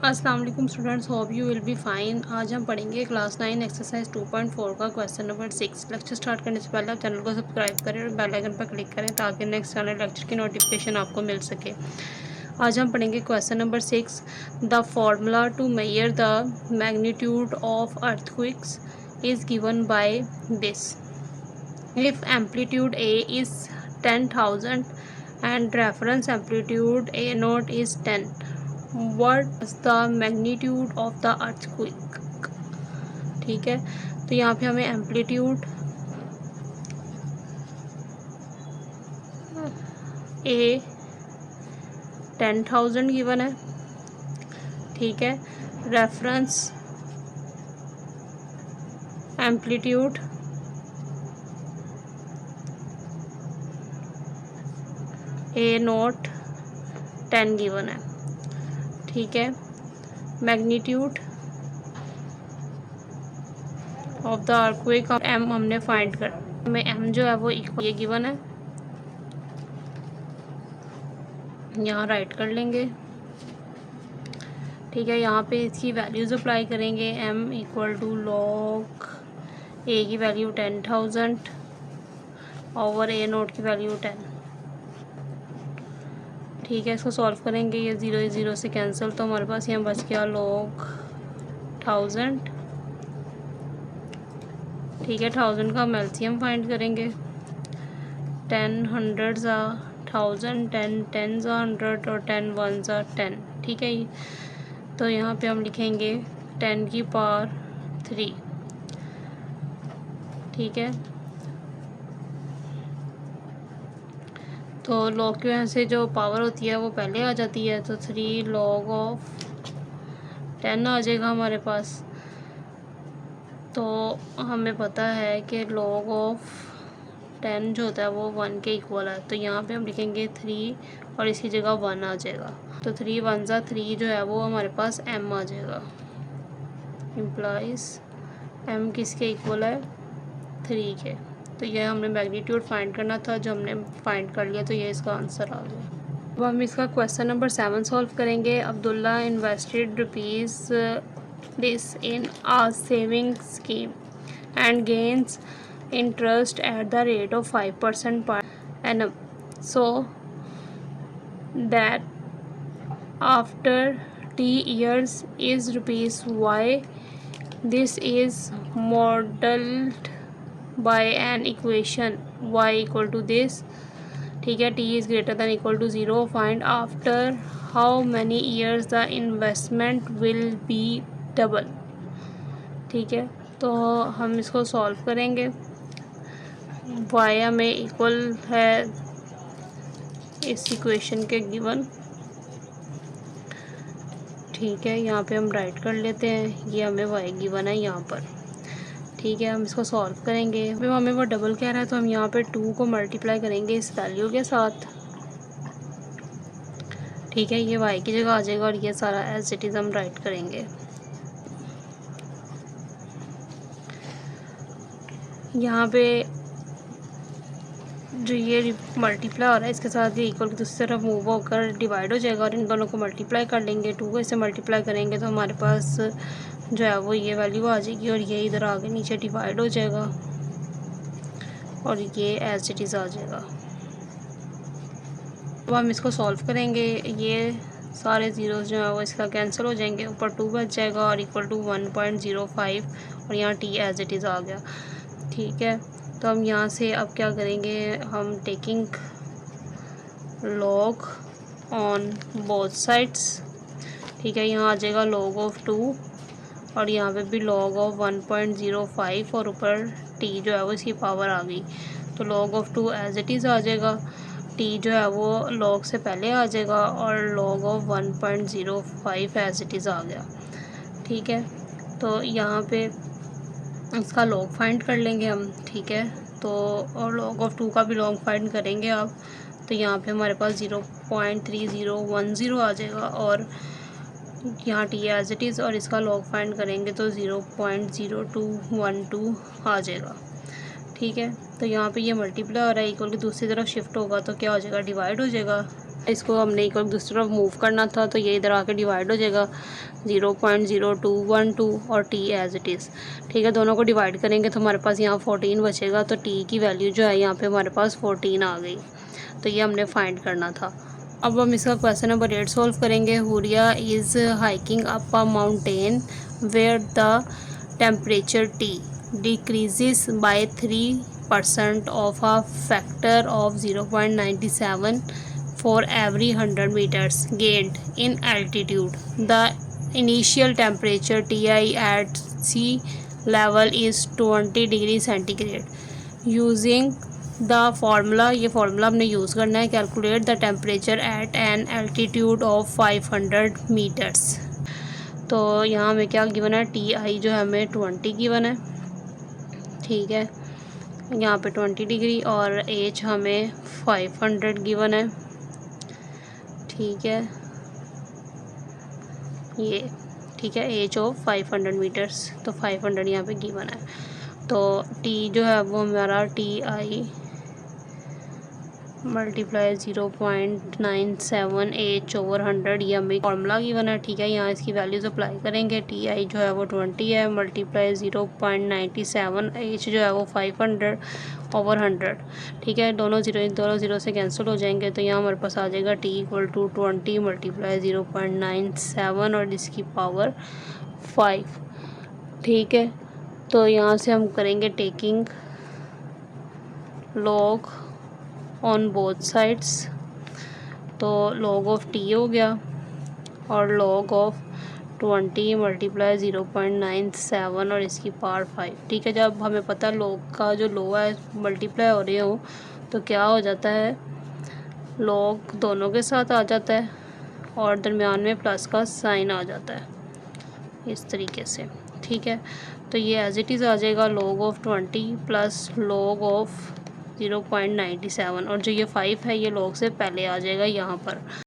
अस्सलाम वालेकुम students, hope you will be fine. आज हम पढ़ेंगे क्लास 9 एक्सरसाइज 2.4 का क्वेश्चन नंबर 6। लेक्चर स्टार्ट करने से पहले आप चैनल को सब्सक्राइब करें और बेल आइकन पर क्लिक करें ताकि नेक्स्ट आने लेक्चर की नोटिफिकेशन आपको मिल सके। आज हम पढ़ेंगे question number 6। The formula to measure the magnitude of earthquakes is given by this. If amplitude A is 10,000 and reference amplitude A naught is 10, what is the magnitude of the earthquake? ठीक है, तो यहाँ पे हमें amplitude A 10,000 given है। ठीक है, reference amplitude A not 10 given है। ठीक है, magnitude of the earthquake M हमने फाइंड कर, हमें M जो है वो इक्वल ये गिवन है, यहाँ राइट कर लेंगे। ठीक है, यहाँ पे इसकी वैल्यूज़ अप्लाई करेंगे। M equal to log A की वैल्यू 10,000 ओवर A नोट की वैल्यू 10। ठीक है, इसको सॉल्व करेंगे, ये 0 से कैंसिल, तो हमारे पास यहाँ बच गया लॉग 1000। ठीक है, 1000 का हम एलसीएम फाइंड करेंगे। 10 100 ज़ा 1000, 10 10 ज़ा 100 और 10 1 ज़ा 10। ठीक है, तो यहाँ पे हम लिखेंगे 10 की पावर 3। ठीक है, तो लॉग की वजह से जो पावर होती है वो पहले आ जाती है, तो 3 लॉग ऑफ 10 आ जाएगा हमारे पास। तो हमें पता है कि लॉग ऑफ 10 जो होता है वो 1 के इक्वल है, तो यहाँ पे हम लिखेंगे 3 और इसकी जगह 1 आ जाएगा। तो 3 1 ज़ा 3 जो है वो हमारे पास M आ जाएगा। इम्प्लाइज M किसके इक्वल है? 3 के। तो ये हमने मैग्नीट्यूड फाइंड करना था, जो हमने फाइंड कर लिया, तो ये इसका आंसर आ गया। अब हम इसका क्वेश्चन नंबर 7 सॉल्व करेंगे। Abdullah invested rupees this in a savings scheme and gains interest at the rate of 5% per annum, so that after t years is rupees y. This is modeled by an equation y equal to this. ठीक है, t is greater than equal to 0. Find after how many years the investment will be double. ठीक है, तो हम इसको solve करेंगे। y हमें equal है इस इक्वेशन के गिवन। ठीक है, यहाँ पे हम राइट कर लेते हैं, ये हमें y गिवन है यहाँ पर। ठीक है, हम इसको सॉल्व करेंगे। अभी हमें वो डबल कह रहा है, तो हम यहाँ पे 2 को मल्टीप्लाई करेंगे इस वैल्यू के साथ। ठीक है, ये y की जगह आ जाएगा और ये सारा एज इट इज़ हम राइट करेंगे। यहाँ पे जो ये मल्टीप्लाई हो रहा है इसके साथ ये इक्वल की दूसरी तरफ मूव होकर डिवाइड हो जाएगा और इन दोनों को मल्टीप्लाई कर लेंगे। 2 को इससे मल्टीप्लाई करेंगे तो हमारे पास जो है वो ये वैल्यू आ जाएगी और ये इधर आगे नीचे डिवाइड हो जाएगा और ये एज इट इज़ आ जाएगा। अब हम इसको सॉल्व करेंगे, ये सारे ज़ीरोज़ जो है वो इसका कैंसिल हो जाएंगे, ऊपर 2 बच जाएगा और इक्वल टू 1.05 और यहाँ t एज इट इज़ आ गया। ठीक है, तो हम यहाँ से अब क्या करेंगे, हम taking log on both sides. ठीक है, यहाँ आ जाएगा लॉग ऑफ 2 और यहाँ पे भी लॉग ऑफ 1.05 और ऊपर t जो है वो इसकी पावर आ गई, तो log of 2 as it is आ जाएगा। t जो है वो लॉग से पहले आ जाएगा और log of 1.05 as it is आ गया। ठीक है, तो यहाँ पे इसका लॉग फाइंड कर लेंगे हम। ठीक है, तो और लॉग ऑफ 2 का भी लॉग फाइंड करेंगे आप, तो यहाँ पे हमारे पास 0.3010 आ जाएगा और यहाँ टी एज इट इज़ और इसका लॉग फाइंड करेंगे तो 0.0212 आ जाएगा। ठीक है, तो यहाँ पे ये मल्टीप्लाई हो रहा है, इक्वल की दूसरी तरफ शिफ्ट होगा तो क्या हो जाएगा, डिवाइड हो जाएगा। इसको हमने इक्वल दूसरी तरफ मूव करना था, तो ये इधर आके डिवाइड हो जाएगा 0.0212 और t एज इट इज़। ठीक है, दोनों को डिवाइड करेंगे तो हमारे पास यहाँ 14 बचेगा, तो t की वैल्यू जो है यहाँ पे हमारे पास 14 आ गई। तो ये हमने फाइंड करना था। अब हम इसका क्वेश्चन नंबर 8 सॉल्व करेंगे। Huriya is hiking up a mountain where the temperature T decreases by 3% of a factor of 0.97 for every 100 meters gained in altitude. The initial temperature Ti at sea level is 20 degree centigrade. Using the formula, ये formula हमने use करना है। Calculate the temperature at an altitude of 500 metres. तो यहाँ हमें क्या given है, T I जो है हमें 20 गिवन है। ठीक है, यहाँ पे 20 डिग्री और एच हमें 500 गिवन है। ठीक है, ये ठीक है, एच ऑफ 500 मीटर्स, तो 500 यहाँ पे गिवन है। तो टी जो है वो हमारा T I multiply 0.97 H over 100, ये हमें फॉर्मूला गिवन है। ठीक है, यहाँ इसकी वैल्यूज़ अप्लाई करेंगे। टी आई जो है वो 20 है, मल्टीप्लाई 0.97, एच जो है वो 500 ओवर 100। ठीक है, दोनों ज़ीरो से कैंसिल हो जाएंगे, तो यहाँ हमारे पास आ जाएगा टी इक्वल टू 20 मल्टीप्लाई 0.97 और इसकी पावर 5। ठीक है, तो यहाँ से हम करेंगे taking log on both sides. तो लॉग ऑफ टी हो गया और लॉग ऑफ 20 मल्टीप्लाई 0.97 और इसकी पावर 5। ठीक है, जब हमें पता है लॉग का जो लो है मल्टीप्लाई हो रहे हो तो क्या हो जाता है, लॉग दोनों के साथ आ जाता है और दरमियान में प्लस का साइन आ जाता है इस तरीके से। ठीक है, तो ये एज इट इज़ आ जाएगा log of 20 plus log of 0.97 और जो ये 5 है ये लॉग से पहले आ जाएगा यहाँ पर।